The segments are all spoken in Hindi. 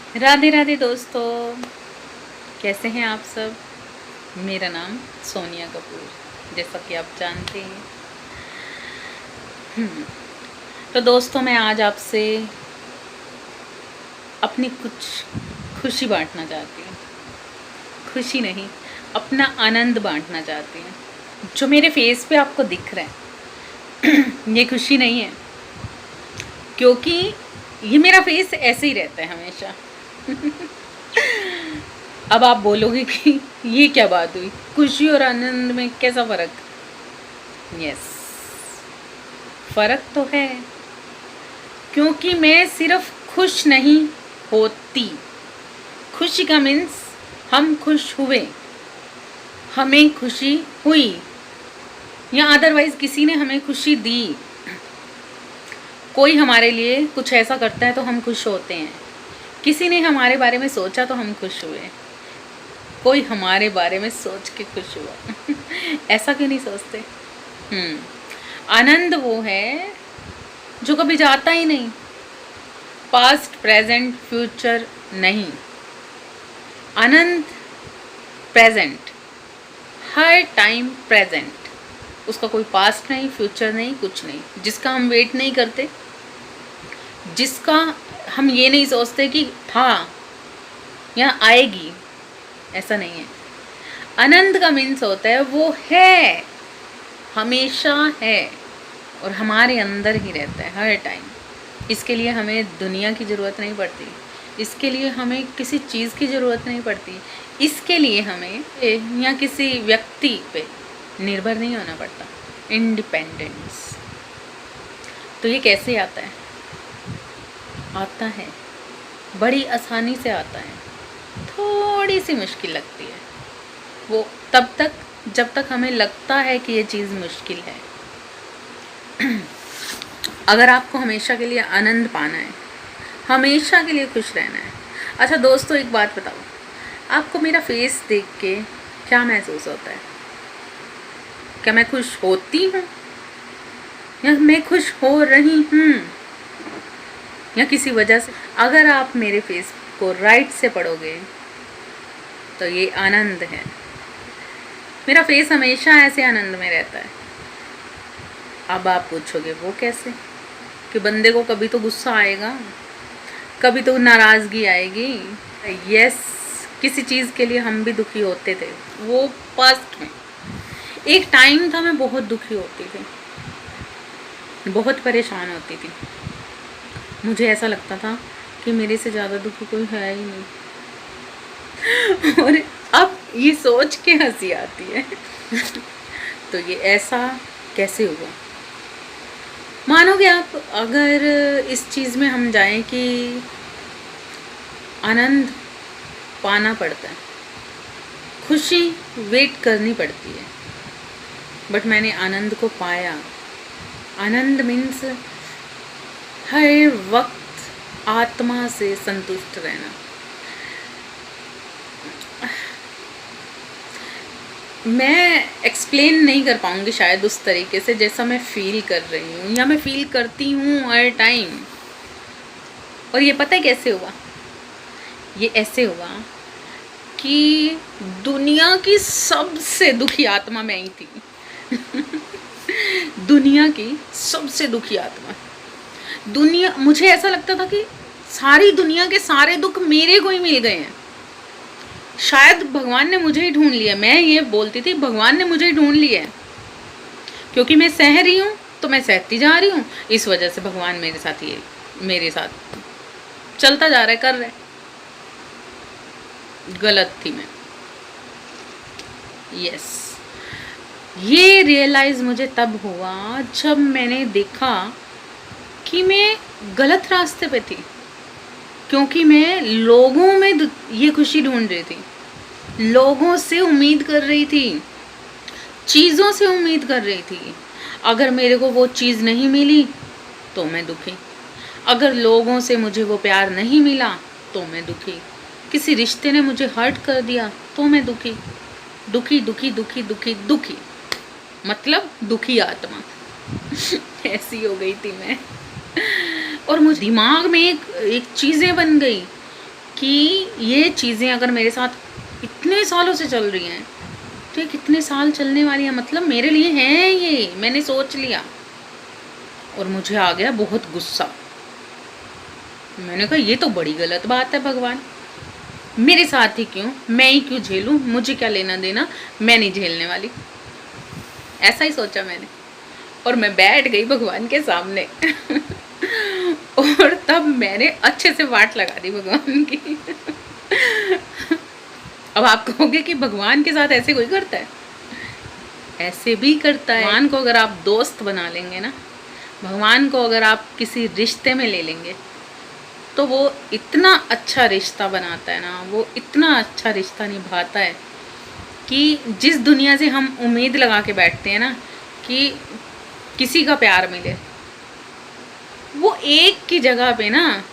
राधे राधे दोस्तों, कैसे हैं आप सब। मेरा नाम सोनिया कपूर, जैसा कि आप जानते हैं। तो दोस्तों, मैं आज आपसे अपनी कुछ खुशी बांटना चाहती हूँ। खुशी नहीं, अपना आनंद बांटना चाहती हूँ। जो मेरे फेस पे आपको दिख रहा है ये खुशी नहीं है, क्योंकि ये मेरा फेस ऐसे ही रहता है हमेशा। अब आप बोलोगे कि ये क्या बात हुई, खुशी और आनंद में कैसा फ़र्क। यस, फ़र्क तो है, क्योंकि मैं सिर्फ खुश नहीं होती। खुशी का मीन्स हम खुश हुए, हमें खुशी हुई, या अदरवाइज़ किसी ने हमें खुशी दी। कोई हमारे लिए कुछ ऐसा करता है तो हम खुश होते हैं। किसी ने हमारे बारे में सोचा तो हम खुश हुए। कोई हमारे बारे में सोच के खुश हुआ। ऐसा क्यों नहीं सोचते। आनंद वो है जो कभी जाता ही नहीं। पास्ट, प्रेजेंट, फ्यूचर नहीं। आनंद प्रेजेंट, हर टाइम प्रेजेंट। उसका कोई पास्ट नहीं, फ्यूचर नहीं, कुछ नहीं। जिसका हम वेट नहीं करते, जिसका हम ये नहीं सोचते कि था या आएगी, ऐसा नहीं है। आनंद का मीन्स होता है वो है, हमेशा है, और हमारे अंदर ही रहता है हर टाइम। इसके लिए हमें दुनिया की ज़रूरत नहीं पड़ती, इसके लिए हमें किसी चीज़ की ज़रूरत नहीं पड़ती, इसके लिए हमें या किसी व्यक्ति पे निर्भर नहीं होना पड़ता। इंडिपेंडेंस। तो ये कैसे आता है? आता है, बड़ी आसानी से आता है। थोड़ी सी मुश्किल लगती है वो तब तक जब तक हमें लगता है कि ये चीज़ मुश्किल है। अगर आपको हमेशा के लिए आनंद पाना है, हमेशा के लिए खुश रहना है। अच्छा दोस्तों, एक बात बताओ, आपको मेरा फेस देख के क्या महसूस होता है? क्या मैं खुश होती हूँ, या मैं खुश हो रही हूँ, या किसी वजह से? अगर आप मेरे फेस को राइट से पढ़ोगे तो ये आनंद है। मेरा फेस हमेशा ऐसे आनंद में रहता है। अब आप पूछोगे वो कैसे, कि बंदे को कभी तो गुस्सा आएगा, कभी तो नाराज़गी आएगी। यस, किसी चीज़ के लिए हम भी दुखी होते थे। वो पास्ट में एक टाइम था, मैं बहुत दुखी होती थी, बहुत परेशान होती थी। मुझे ऐसा लगता था कि मेरे से ज़्यादा दुखी कोई है ही नहीं। और अब ये सोच के हंसी आती है। तो ये ऐसा कैसे हुआ? मानोगे आप, अगर इस चीज़ में हम जाएं कि आनंद पाना पड़ता है, खुशी वेट करनी पड़ती है, बट मैंने आनंद को पाया। आनंद मीन्स हर वक्त आत्मा से संतुष्ट रहना। मैं एक्सप्लेन नहीं कर पाऊँगी शायद उस तरीके से जैसा मैं फ़ील कर रही हूँ, या मैं फ़ील करती हूँ हर टाइम। और ये पता है कैसे हुआ? ये ऐसे हुआ कि दुनिया की सबसे दुखी आत्मा मैं ही थी। दुनिया की सबसे दुखी आत्मा। दुनिया, मुझे ऐसा लगता था कि सारी दुनिया के सारे दुख मेरे को ही मिल गए हैं। शायद भगवान ने मुझे ही ढूंढ लिया। मैं ये बोलती थी, भगवान ने मुझे ही ढूंढ लिया है, क्योंकि मैं सह रही हूँ तो मैं सहती जा रही हूँ। इस वजह से भगवान मेरे साथ चलता जा रहा है, कर रहा है। गलत थी मैं। यस, ये रियलाइज़ मुझे तब हुआ जब मैंने देखा कि मैं गलत रास्ते पे थी, क्योंकि मैं लोगों में ये खुशी ढूंढ रही थी, लोगों से उम्मीद कर रही थी, चीज़ों से उम्मीद कर रही थी। अगर मेरे को वो चीज़ नहीं मिली तो मैं दुखी, अगर लोगों से मुझे वो प्यार नहीं मिला तो मैं दुखी, किसी रिश्ते ने मुझे हर्ट कर दिया तो मैं दुखी। दुखी दुखी दुखी दुखी दुखी, मतलब दुखी आत्मा। ऐसी हो गई थी मैं। और मुझे दिमाग में एक चीज़ें बन गई कि ये चीज़ें अगर मेरे साथ इतने सालों से चल रही हैं तो ये कितने साल चलने वाली हैं, मतलब मेरे लिए हैं ये, मैंने सोच लिया। और मुझे आ गया बहुत गुस्सा। मैंने कहा ये तो बड़ी गलत बात है भगवान, मेरे साथ ही क्यों, मैं ही क्यों झेलूं, मुझे क्या लेना देना, मैं नहीं झेलने वाली। ऐसा ही सोचा मैंने और मैं बैठ गई भगवान के सामने और तब मैंने अच्छे से वाट लगा दी भगवान की। अब आप कहोगे कि भगवान के साथ ऐसे कोई करता है? ऐसे भी करता है। भगवान को अगर आप दोस्त बना लेंगे ना, भगवान को अगर आप किसी रिश्ते में ले लेंगे तो वो इतना अच्छा रिश्ता बनाता है ना, वो इतना अच्छा रिश्ता निभाता है कि जिस दुनिया से हम उम्मीद लगा के बैठते हैं ना कि किसी का प्यार मिले, वो एक की जगह पे ना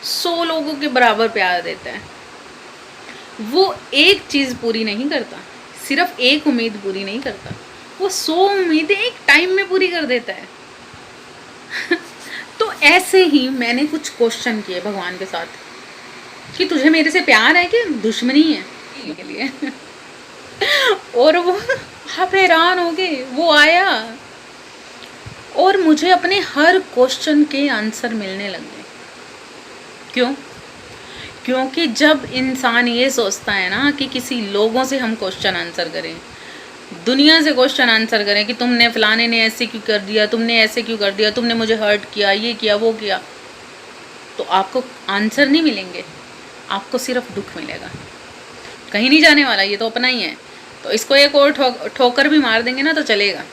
100 लोगों के बराबर प्यार देता है। वो एक चीज़ पूरी नहीं करता, सिर्फ एक उम्मीद पूरी नहीं करता, वो 100 उम्मीदें एक टाइम में पूरी कर देता है। तो ऐसे ही मैंने कुछ क्वेश्चन किए भगवान के साथ कि तुझे मेरे से प्यार है कि दुश्मनी है के लिए। और वो आप हैरान हो गए, वो आया और मुझे अपने हर क्वेश्चन के आंसर मिलने लग गए। क्यों? क्योंकि जब इंसान ये सोचता है ना कि किसी लोगों से हम क्वेश्चन आंसर करें, दुनिया से क्वेश्चन आंसर करें कि तुमने फलाने ने ऐसे क्यों कर दिया, तुमने ऐसे क्यों कर दिया, तुमने मुझे हर्ट किया, ये किया वो किया, तो आपको आंसर नहीं मिलेंगे, आपको सिर्फ दुख मिलेगा। कहीं नहीं जाने वाला, ये तो अपना ही है, तो इसको एक और ठोकर भी मार देंगे ना तो चलेगा।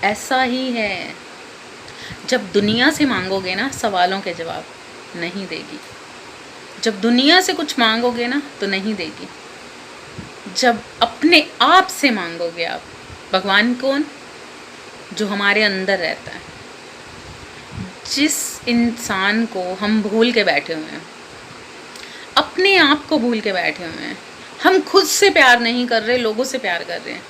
ऐसा ही है, जब दुनिया से मांगोगे ना सवालों के जवाब नहीं देगी, जब दुनिया से कुछ मांगोगे ना तो नहीं देगी, जब अपने आप से मांगोगे आप, भगवान कौन? जो हमारे अंदर रहता है, जिस इंसान को हम भूल के बैठे हुए हैं, अपने आप को भूल के बैठे हुए हैं। हम खुद से प्यार नहीं कर रहे, लोगों से प्यार कर रहे हैं।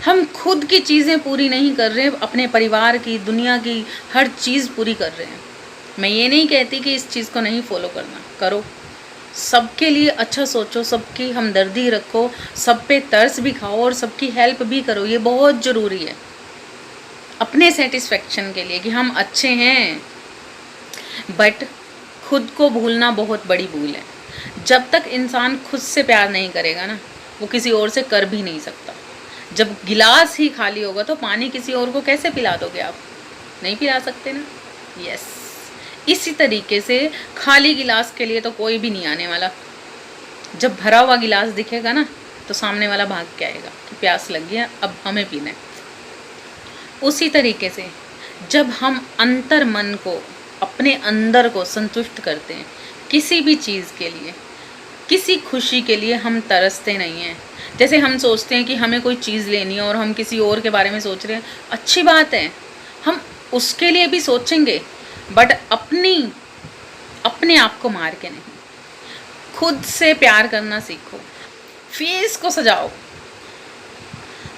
हम खुद की चीज़ें पूरी नहीं कर रहे, अपने परिवार की, दुनिया की हर चीज़ पूरी कर रहे हैं। मैं ये नहीं कहती कि इस चीज़ को नहीं फॉलो करना, करो, सबके लिए अच्छा सोचो, सबकी हमदर्दी रखो, सब पे तरस भी खाओ और सबकी हेल्प भी करो, ये बहुत ज़रूरी है अपने सेटिस्फेक्शन के लिए कि हम अच्छे हैं। बट खुद को भूलना बहुत बड़ी भूल है। जब तक इंसान खुद से प्यार नहीं करेगा ना, वो किसी और से कर भी नहीं सकता। जब गिलास ही खाली होगा तो पानी किसी और को कैसे पिला दोगे आप? नहीं पिला सकते ना। यस, इसी तरीके से खाली गिलास के लिए तो कोई भी नहीं आने वाला। जब भरा हुआ गिलास दिखेगा ना तो सामने वाला भाग के आएगा कि प्यास लग गया, अब हमें पीना है। उसी तरीके से जब हम अंतर मन को, अपने अंदर को संतुष्ट करते हैं किसी भी चीज़ के लिए, किसी खुशी के लिए हम तरसते नहीं हैं। जैसे हम सोचते हैं कि हमें कोई चीज़ लेनी है और हम किसी और के बारे में सोच रहे हैं, अच्छी बात है, हम उसके लिए भी सोचेंगे, बट अपने आप को मार के नहीं। खुद से प्यार करना सीखो, फेस को सजाओ।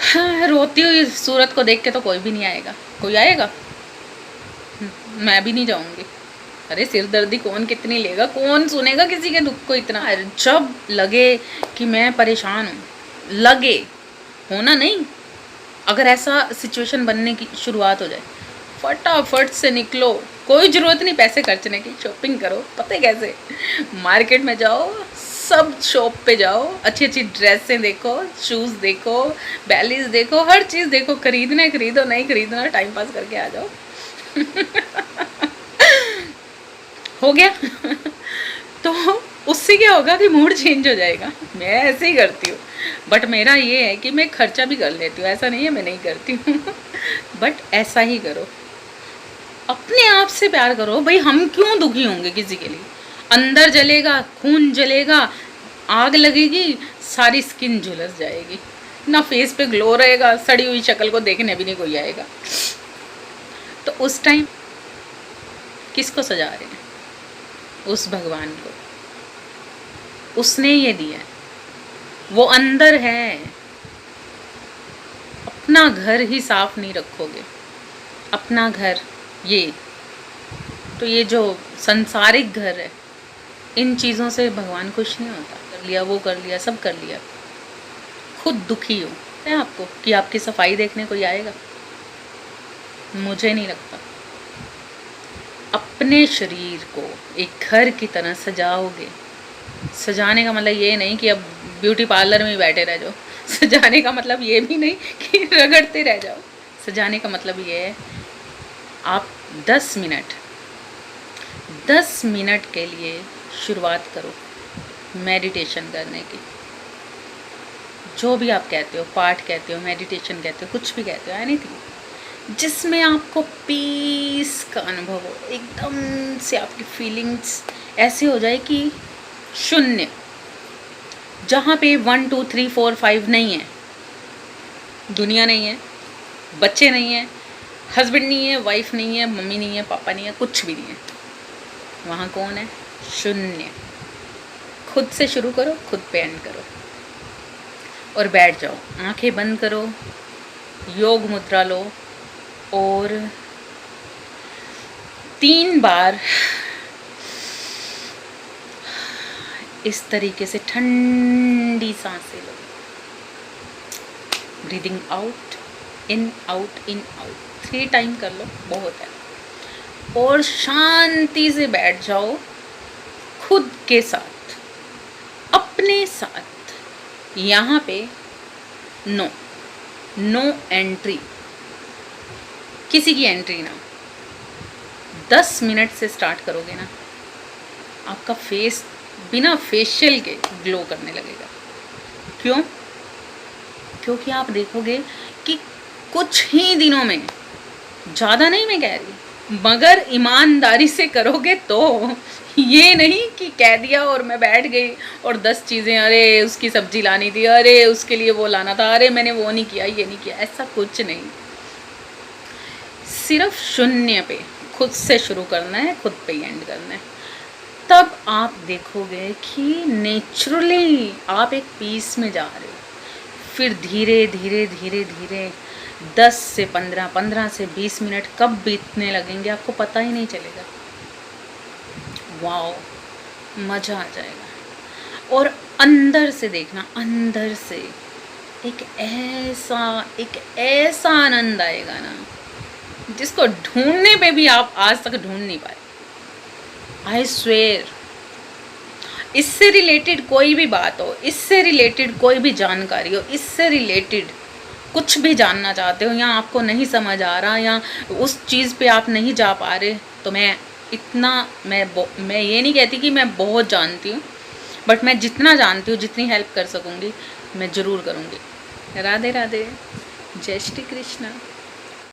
हाँ, रोती हुई सूरत को देख के तो कोई भी नहीं आएगा। कोई आएगा? मैं भी नहीं जाऊंगी। अरे सिरदर्दी कौन कितनी लेगा, कौन सुनेगा किसी के दुख को इतना। जब लगे कि मैं परेशान हूँ, लगे, होना नहीं, अगर ऐसा सिचुएशन बनने की शुरुआत हो जाए, फटाफट से निकलो। कोई ज़रूरत नहीं पैसे खर्चने की, शॉपिंग करो। पता है कैसे? मार्केट में जाओ, सब शॉप पे जाओ, अच्छी अच्छी ड्रेसें देखो, शूज़ देखो, बैलीज देखो, हर चीज़ देखो, खरीदना है खरीदो, नहीं खरीदना टाइम पास करके आ जाओ। हो गया। तो उससे क्या होगा कि मूड चेंज हो जाएगा। मैं ऐसे ही करती हूँ, बट मेरा ये है कि मैं खर्चा भी कर लेती हूँ, ऐसा नहीं है मैं नहीं करती हूँ। बट ऐसा ही करो, अपने आप से प्यार करो। भाई हम क्यों दुखी होंगे किसी के लिए? अंदर जलेगा, खून जलेगा, आग लगेगी, सारी स्किन झुलस जाएगी, ना फेस पे ग्लो रहेगा, सड़ी हुई शक्ल को देखने भी नहीं कोई आएगा। तो उस टाइम किसको सजा रहे हैं? उस भगवान को। उसने ये दिया है, वो अंदर है। अपना घर ही साफ नहीं रखोगे, अपना घर, ये तो ये जो संसारिक घर है, इन चीज़ों से भगवान खुश नहीं होता। कर लिया, वो कर लिया, सब कर लिया, खुद दुखी हो है आपको कि आपकी सफाई देखने कोई आएगा? मुझे नहीं लगता। अपने शरीर को एक घर की तरह सजाओगे। सजाने का मतलब ये नहीं कि अब ब्यूटी पार्लर में ही बैठे रह जाओ। सजाने का मतलब ये भी नहीं कि रगड़ते रह जाओ। सजाने का मतलब ये है, आप 10 मिनट के लिए शुरुआत करो मेडिटेशन करने की। जो भी आप कहते हो, पाठ कहते हो, मेडिटेशन कहते हो, कुछ भी कहते हो, एनीथिंग जिसमें आपको पीस का अनुभव हो, एकदम से आपकी फीलिंग्स ऐसे हो जाए कि शून्य, जहाँ पे 1 2 3 4 5 नहीं है, दुनिया नहीं है, बच्चे नहीं है, हस्बैंड नहीं है, वाइफ नहीं है, मम्मी नहीं है, पापा नहीं है, कुछ भी नहीं है। वहाँ कौन है? शून्य। खुद से शुरू करो, खुद पे एंड करो और बैठ जाओ। आंखें बंद करो, योग मुद्रा लो और 3 बार इस तरीके से ठंडी सांसें लो। Breathing out, in out, in out 3 time कर लो, बहुत है। और शांति से बैठ जाओ खुद के साथ, अपने साथ। यहाँ पे नो एंट्री, किसी की एंट्री ना। 10 मिनट से स्टार्ट करोगे ना, आपका फेस बिना फेशियल के ग्लो करने लगेगा। क्यों? क्योंकि आप देखोगे कि कुछ ही दिनों में, ज़्यादा नहीं मैं कह रही, मगर ईमानदारी से करोगे तो, ये नहीं कि कह दिया और मैं बैठ गई और 10 चीज़ें, अरे उसकी सब्जी लानी थी, अरे उसके लिए वो लाना था, अरे मैंने वो नहीं किया, ये नहीं किया, ऐसा कुछ नहीं। सिर्फ शून्य पे खुद से शुरू करना है, खुद पे ही एंड करना है। तब आप देखोगे कि नेचुरली आप एक पीस में जा रहे हो। फिर धीरे धीरे धीरे धीरे 10 से 15, 15 से 20 मिनट कब बीतने लगेंगे आपको पता ही नहीं चलेगा। वाओ, मज़ा आ जाएगा। और अंदर से देखना, अंदर से एक ऐसा आनंद आएगा ना, जिसको ढूंढने पे भी आप आज तक ढूंढ नहीं पाए। आई स्वेयर, इससे रिलेटेड कोई भी बात हो, इससे रिलेटेड कोई भी जानकारी हो, इससे रिलेटेड कुछ भी जानना चाहते हो, या आपको नहीं समझ आ रहा, या उस चीज़ पे आप नहीं जा पा रहे, तो मैं ये नहीं कहती कि मैं बहुत जानती हूँ, बट मैं जितना जानती हूँ, जितनी हेल्प कर सकूँगी मैं ज़रूर करूँगी। राधे राधे, जय श्री कृष्णा।